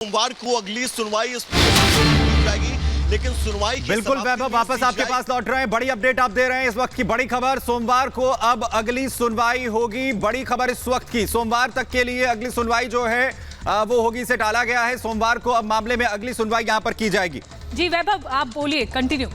सोमवार को अगली सुनवाई इस पूरे जाएगी, लेकिन सुनवाई बिल्कुल वैभव वापस आपके पास लौट रहे हैं। बड़ी अपडेट आप दे रहे हैं, इस वक्त की बड़ी खबर। सोमवार को अब अगली सुनवाई होगी। बड़ी खबर इस वक्त की, सोमवार तक के लिए अगली सुनवाई जो है वो होगी, इसे टाला गया है। सोमवार को अब मामले में अगली सुनवाई यहां पर की जाएगी। जी वैभव आप बोलिए, कंटिन्यू।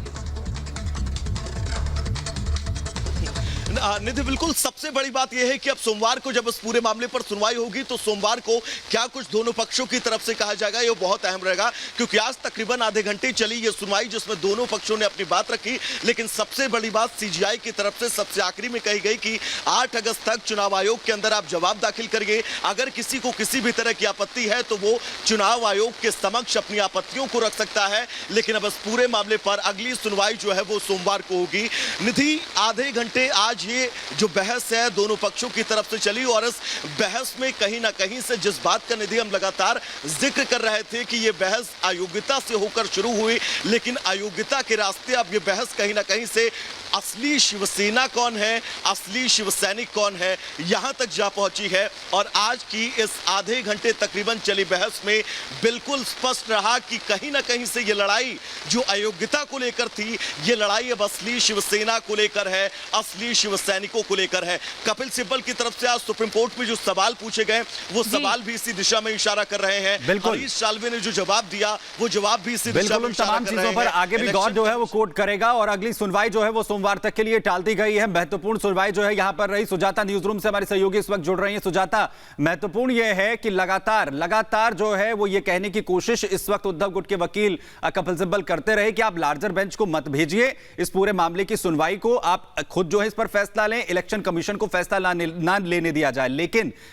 निधि, बिल्कुल सबसे बड़ी बात यह है कि अब सोमवार को जब इस पूरे मामले पर सुनवाई होगी तो सोमवार को क्या कुछ दोनों पक्षों की तरफ से कहा जाएगा, यह बहुत अहम रहेगा, क्योंकि आज तकरीबन आधे घंटे चली ये सुनवाई जिसमें दोनों पक्षों ने अपनी बात रखी। लेकिन सबसे बड़ी बात सीजीआई की तरफ से सबसे आखिरी में कही गई कि 8 अगस्त तक चुनाव आयोग के अंदर आप जवाब दाखिल करिए। अगर किसी को किसी भी तरह की आपत्ति है तो वो चुनाव आयोग के समक्ष अपनी आपत्तियों को रख सकता है। लेकिन अब इस पूरे मामले पर अगली सुनवाई जो है वो सोमवार को होगी। निधि, आधे घंटे आज ये जो बहस है दोनों पक्षों की तरफ से चली, और इस बहस में कहीं ना कहीं से जिस बात का निधि हम लगातार जिक्र कर रहे थे कि ये बहस अयोग्यता से होकर शुरू हुई, लेकिन अयोग्यता के रास्ते अब ये बहस कहीं ना कहीं से असली शिवसेना कौन है, असली शिवसैनिक कौन है, यहां तक जा पहुंची है। और आज की इस आधे घंटे तकरीबन चली बहस में बिल्कुल स्पष्ट रहा कि कहीं ना कहीं से ये लड़ाई जो अयोग्यता को लेकर थी, ये लड़ाई अब असली शिवसेना को लेकर है, असली शिवसैनिकों को लेकर है। कपिल सिब्बल की तरफ से आज सुप्रीम कोर्ट में जो सवाल पूछे गए वो सवाल भी इसी दिशा में इशारा कर रहे हैं। हरीश साल्वे ने जो जवाब दिया वो जवाब भी इसी दिशा में इशारा कर रहे हैं। तमाम चीजों पर आगे भी गौर जो है वो कोर्ट करेगा, और अगली सुनवाई जो है वो सोमवार तक के लिए टाल दी गई है। महत्वपूर्ण सुनवाई जो है यहां पर रही। सुजाता न्यूज रूम से हमारे सहयोगी इस वक्त जुड़ रही हैं। सुजाता, महत्वपूर्ण यह है कि लगातार जो है वो ये कहने की कोशिश इस वक्त उद्धव गुट के वकील कपिल सिब्बल करते रहे कि आप लार्जर बेंच को मत भेजिए, इस पूरे मामले की सुनवाई को आप खुद जो है इस पर फैसला लें, इलेक्शन कमीशन को फैसला ना लेने दिया जाए।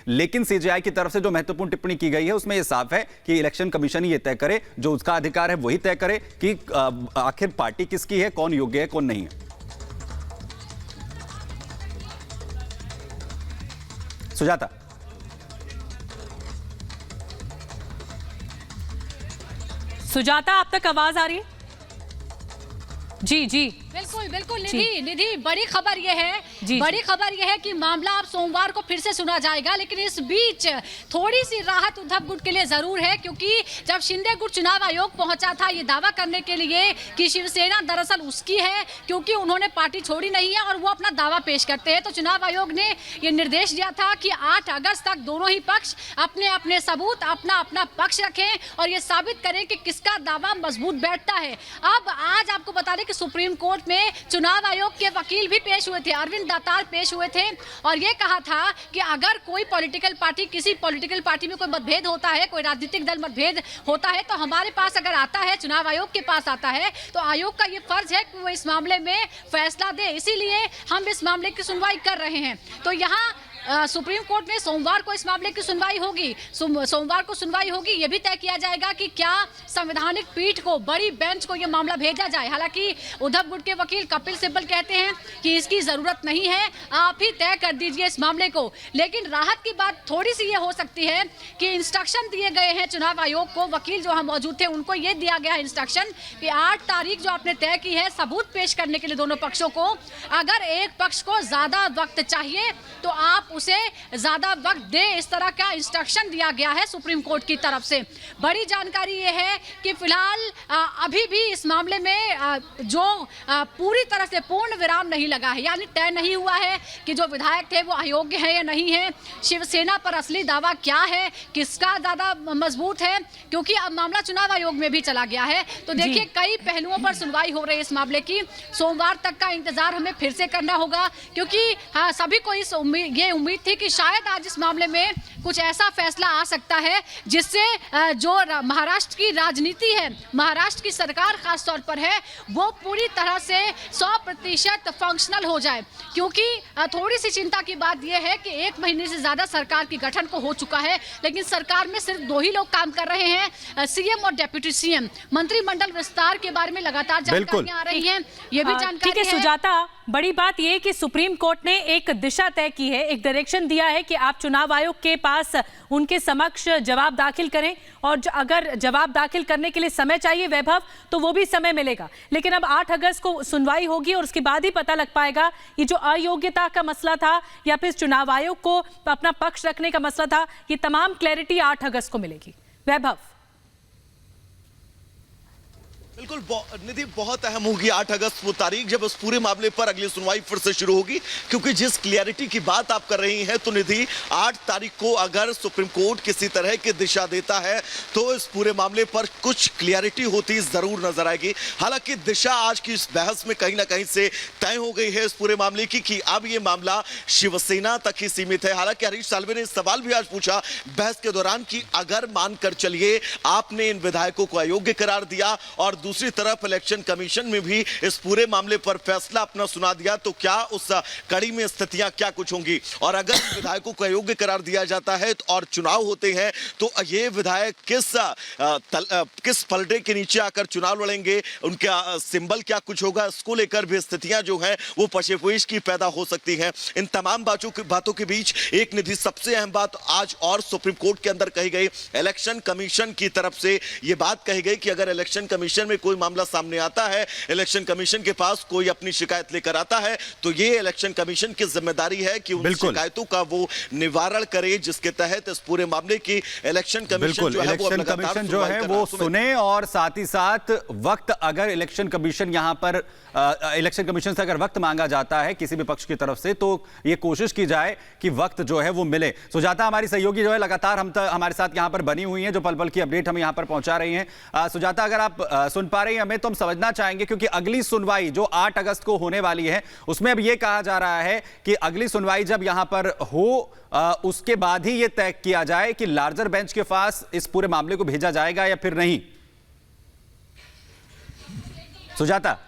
लेकिन सीजीआई की तरफ से जो महत्वपूर्ण टिप्पणी की गई है उसमें यह साफ है कि इलेक्शन कमीशन ही यह तय करे, जो उसका अधिकार है वही तय करे कि आखिर पार्टी किसकी है, कौन योग्य है, कौन नहीं है। सुजाता, आप तक आवाज आ रही है? जी बिल्कुल निधि बड़ी खबर यह है कि मामला अब सोमवार को फिर से सुना जाएगा। लेकिन इस बीच थोड़ी सी राहत उद्धव गुट के लिए जरूर है, क्योंकि जब शिंदे गुट चुनाव आयोग पहुंचा था ये दावा करने के लिए कि शिवसेना दरअसल उसकी है, क्योंकि उन्होंने पार्टी छोड़ी नहीं है और वो अपना दावा पेश करते हैं, तो चुनाव आयोग ने ये निर्देश दिया था कि 8 अगस्त तक दोनों ही पक्ष अपने अपने सबूत, अपना पक्ष रखें और ये साबित करें कि किसका दावा मजबूत बैठता है। अब आज आपको बता दें कि सुप्रीम कोर्ट में चुनाव आयोग के वकील भी पेश हुए थे, अरविंद दातार पेश हुए थे, और ये कहा था कि अगर कोई पॉलिटिकल पार्टी, किसी पॉलिटिकल पार्टी में कोई मतभेद होता है, कोई राजनीतिक दल मतभेद होता है, तो हमारे पास अगर आता है, चुनाव आयोग के पास आता है, तो आयोग का ये फर्ज है कि वो इस मामले में फैसला दे। इसीलिए हम इस मामले की सुनवाई कर रहे हैं। तो यहाँ सुप्रीम कोर्ट में सोमवार को इस मामले की सुनवाई होगी। सोमवार को सुनवाई होगी, यह भी तय किया जाएगा कि क्या संवैधानिक पीठ को, बड़ी बेंच को यह मामला भेजा जाए। हालांकि उद्धव गुट के वकील कपिल सिब्बल कहते हैं कि इसकी जरूरत नहीं है, आप ही तय कर दीजिए इस मामले को। लेकिन राहत की बात थोड़ी सी ये हो सकती है कि इंस्ट्रक्शन दिए गए हैं चुनाव आयोग को, वकील जो हम मौजूद थे उनको ये दिया गया है इंस्ट्रक्शन कि 8 तारीख जो आपने तय की है सबूत पेश करने के लिए दोनों पक्षों को, अगर एक पक्ष को ज्यादा वक्त चाहिए तो आप उसे ज्यादा वक्त दे, इस तरह का इंस्ट्रक्शन दिया गया है सुप्रीम कोर्ट की तरफ से। बड़ी जानकारी यह है कि फिलहाल अभी भी इस मामले में जो पूरी तरह से पूर्ण विराम नहीं लगा है, यानी तय नहीं हुआ है कि जो विधायक थे वो अयोग्य है या नहीं है, शिवसेना पर असली दावा क्या है, किसका ज्यादा मजबूत है, क्योंकि अब मामला चुनाव आयोग में भी चला गया है। तो देखिए कई पहलुओं पर सुनवाई हो रही है इस मामले की। सोमवार तक का इंतजार हमें फिर से करना होगा, क्योंकि सभी को ये उम्मीद थी कि शायद आज इस मामले में कुछ ऐसा फैसला आ सकता है जिससे जो महाराष्ट्र की राजनीति है, महाराष्ट्र की सरकार खास तौर पर है, वो पूरी तरह से 100% फंक्शनल हो जाए। क्योंकि थोड़ी सी चिंता की बात यह है कि 1 महीने से ज्यादा सरकार की गठन को हो चुका है, लेकिन सरकार में सिर्फ 2 ही लोग काम कर रहे हैं, सीएम और डेप्यूटी सीएम। मंत्रिमंडल विस्तार के बारे में लगातार जानकारियां आ रही हैं, ये भी जानकारी है। सुजाता, बड़ी बात यह कि सुप्रीम कोर्ट ने एक दिशा तय की है, एक डायरेक्शन दिया है कि आप चुनाव आयोग के पास उनके समक्ष जवाब दाखिल करें, और अगर जवाब दाखिल करने के लिए समय चाहिए वैभव तो वो भी समय मिलेगा। लेकिन अब 8 अगस्त को सुनवाई होगी और उसके बाद ही पता लग पाएगा ये जो अयोग्यता का मसला था या फिर चुनाव आयोग को अपना पक्ष रखने का मसला था, ये तमाम क्लैरिटी 8 अगस्त को मिलेगी। वैभव। बिल्कुल निधि, बहुत अहम होगी 8 अगस्त वो तारीख जब इस पूरे मामले पर अगली सुनवाई फिर से शुरू होगी, क्योंकि जिस क्लियरिटी की बात आप कर रही हैं तो निधि 8 तारीख को अगर सुप्रीम कोर्ट किसी तरह की दिशा देता है तो इस पूरे मामले पर कुछ क्लियरिटी होती जरूर नजर आएगी। हालांकि दिशा आज की इस बहस में कहीं ना कहीं से तय हो गई है इस पूरे मामले की कि अब ये मामला शिवसेना तक ही सीमित है। हालांकि हरीश साल्वे ने सवाल भी आज पूछा बहस के दौरान कि अगर मानकर चलिए आपने इन विधायकों को अयोग्य करार दिया और दूसरी तरफ इलेक्शन कमीशन में भी इस पूरे मामले पर फैसला अपना सुना दिया, तो क्या उस कड़ी में स्थितियां क्या कुछ होंगी। और अगर विधायकों को अयोग्य करार दिया जाता है और चुनाव होते हैं तो ये विधायक किस पलड़े के नीचे आकर चुनाव लड़ेंगे, उनका सिंबल क्या कुछ होगा, इसको लेकर भी स्थितियां जो हैं वो पशेपुश की पैदा हो सकती हैं। इन तमाम बातों के बीच एक निधि सबसे अहम बात आज और सुप्रीम कोर्ट के अंदर कही गई, इलेक्शन कमीशन की तरफ से यह बात कही गई कि अगर इलेक्शन कमीशन में कोई मामला सामने आता है, इलेक्शन कमीशन के पास कोई अपनी शिकायत लेकर आता है, तो ये इलेक्शन कमीशन की जिम्मेदारी है कि उन शिकायतों का वो निवारण करे, जिसके तहत इस पूरे मामले की इलेक्शन कमीशन जो है वो सुने। और साथ ही साथ वक्त, अगर इलेक्शन कमीशन यहां पर इलेक्शन कमीशन से अगर वक्त मांगा जाता है किसी भी पक्ष की तरफ से, तो ये कोशिश की जाए कि वक्त जो है वो मिले। सुजाता हमारी सहयोगी जो है लगातार हमारे साथ यहां पर बनी हुई हैं, जो पल पल की अपडेट हम यहां पर पहुंचा रही हैं। सुजाता, अगर आप सुन पा रही हैं हमें, तो हम समझना चाहेंगे क्योंकि अगली सुनवाई जो 8 अगस्त को होने वाली है उसमें अब ये कहा जा रहा है कि अगली सुनवाई जब यहां पर हो उसके बाद ही ये तय किया जाए कि लार्जर बेंच के पास इस पूरे मामले को भेजा जाएगा या फिर नहीं। सुजाता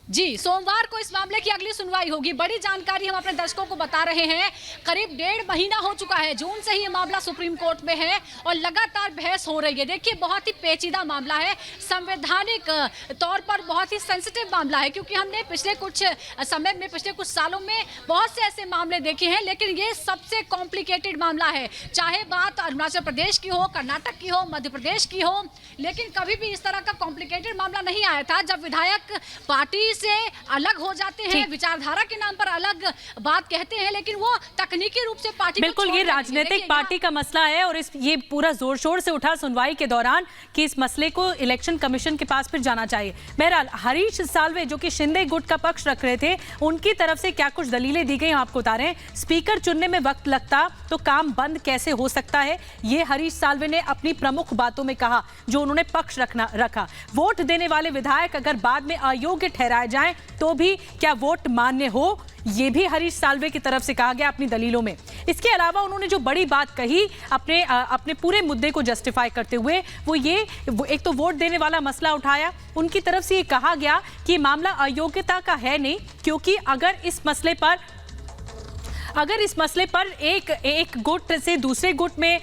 जी, सोमवार को इस मामले की अगली सुनवाई होगी। बड़ी जानकारी हम अपने दर्शकों को बता रहे हैं। करीब 1.5 महीना हो चुका है, जून से ही ये मामला सुप्रीम कोर्ट में है और लगातार बहस हो रही है। देखिए, बहुत ही पेचीदा मामला है, संवैधानिक तौर पर बहुत ही सेंसिटिव मामला है, क्योंकि हमने पिछले कुछ समय में, पिछले कुछ सालों में बहुत से ऐसे मामले देखे हैं, लेकिन ये सबसे कॉम्प्लिकेटेड मामला है। चाहे बात अरुणाचल प्रदेश की हो, कर्नाटक की हो, मध्य प्रदेश की हो, लेकिन कभी भी इस तरह का कॉम्प्लिकेटेड मामला नहीं आया था जब विधायक पार्टी से अलग हो जाते हैं, विचारधारा के नाम पर अलग बात कहते हैं, लेकिन वो तकनीकी रूप से पार्टी बिल्कुल ये राजनीतिक पार्टी का मसला है। और ये पूरा जोर शोर से उठा सुनवाई के दौरान कि इस मसले को इलेक्शन कमीशन के पास फिर जाना चाहिए। बहरहाल हरीश साल्वे जो कि शिंदे गुट का पक्ष रख रहे थे, उनकी तरफ से क्या कुछ दलीलें दी गई आपको बता रहे हैं। स्पीकर चुनने में वक्त लगता तो काम बंद कैसे हो सकता है, ये हरीश साल्वे ने अपनी प्रमुख बातों में कहा, जो उन्होंने पक्ष रखा। वोट देने वाले विधायक अगर बाद में अयोग्य ठहराए जाएं तो भी क्या वोट मान्य हो, ये भी हरीश साल्वे की तरफ से कहा गया अपनी दलीलों में। इसके अलावा उन्होंने जो बड़ी बात कही अपने पूरे मुद्दे को जस्टिफाई करते हुए, वो एक तो वोट देने वाला मसला उठाया। उनकी तरफ से ये कहा गया कि मामला अयोग्यता का है नहीं, क्योंकि अगर इस मसले पर एक गुट से दूसरे गुट में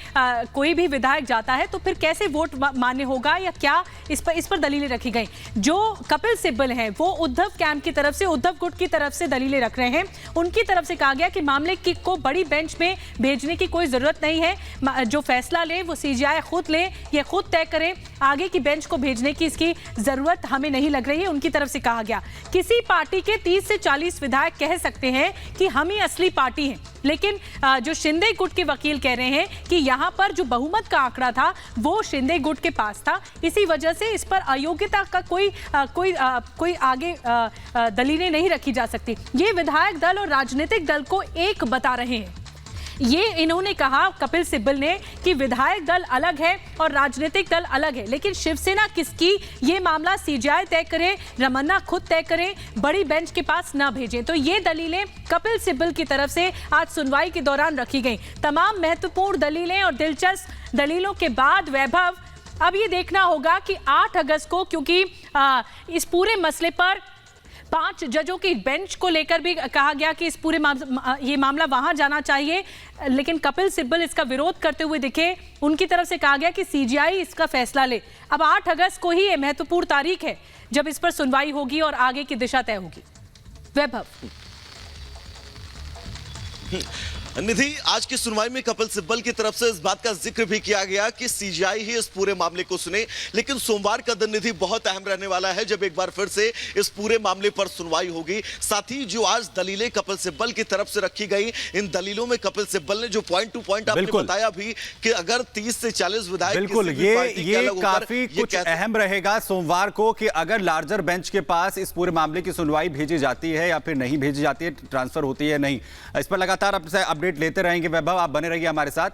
कोई भी विधायक जाता है तो फिर कैसे वोट मान्य होगा, या क्या इस पर दलीलें रखी गई। जो कपिल सिब्बल हैं वो उद्धव कैंप की तरफ से, उद्धव गुट की तरफ से दलीलें रख रहे हैं। उनकी तरफ से कहा गया कि मामले को बड़ी बेंच में भेजने की कोई जरूरत नहीं है, जो फैसला ले वो सीजीआई खुद ले, ये खुद तय करे, आगे की बेंच को भेजने की इसकी जरूरत हमें नहीं लग रही है। उनकी तरफ से कहा गया किसी पार्टी के 30 से 40 विधायक कह सकते हैं कि हम ही असली पार्टी हैं, लेकिन जो शिंदे गुट के वकील कह रहे हैं कि यहां पर जो बहुमत का आंकड़ा था वो शिंदे गुट के पास था, इसी वजह से इस पर अयोग्यता का कोई आगे दलीलें नहीं रखी जा सकती। ये विधायक दल और राजनीतिक दल को एक बता रहे हैं। ये इन्होंने कहा, कपिल सिब्बल ने, कि विधायक दल अलग है और राजनीतिक दल अलग है, लेकिन शिवसेना किसकी, ये मामला सीजीआई तय करे, रमन्ना खुद तय करे, बड़ी बेंच के पास ना भेजें। तो ये दलीलें कपिल सिब्बल की तरफ से आज सुनवाई के दौरान रखी गई। तमाम महत्वपूर्ण दलीलें और दिलचस्प दलीलों के बाद वैभव अब ये देखना होगा कि 8 अगस्त को, क्योंकि इस पूरे मसले पर 5 जजों की बेंच को लेकर भी कहा गया कि इस पूरे ये मामला वहां जाना चाहिए, लेकिन कपिल सिब्बल इसका विरोध करते हुए दिखे। उनकी तरफ से कहा गया कि सीजीआई इसका फैसला ले। अब 8 अगस्त को ही ये महत्वपूर्ण तारीख है जब इस पर सुनवाई होगी और आगे की दिशा तय होगी। वैभव, निधि, आज की सुनवाई में कपिल सिब्बल की तरफ से इस बात का जिक्र भी किया गया कि सीजीआई ही इस पूरे मामले को सुने, लेकिन सोमवार का दिन निधि बहुत अहम रहने वाला है जब एक बार फिर से इस पूरे मामले पर सुनवाई होगी। साथ ही जो आज दलीलें कपिल सिब्बल की तरफ से रखी गई, इन दलीलों में कपिल सिब्बल ने जो पॉइंट टू पॉइंट आपने बताया भी कि अगर 30 से 40 विधायक बिल्कुल ये काफी कुछ अहम रहेगा सोमवार को कि अगर लार्जर बेंच के पास इस पूरे मामले की सुनवाई भेजी जाती है या फिर नहीं भेजी जाती है, ट्रांसफर होती है नहीं, इस पर लगातार आपसे अपडेट लेते रहेंगे। वैभव, आप बने रहिए हमारे साथ।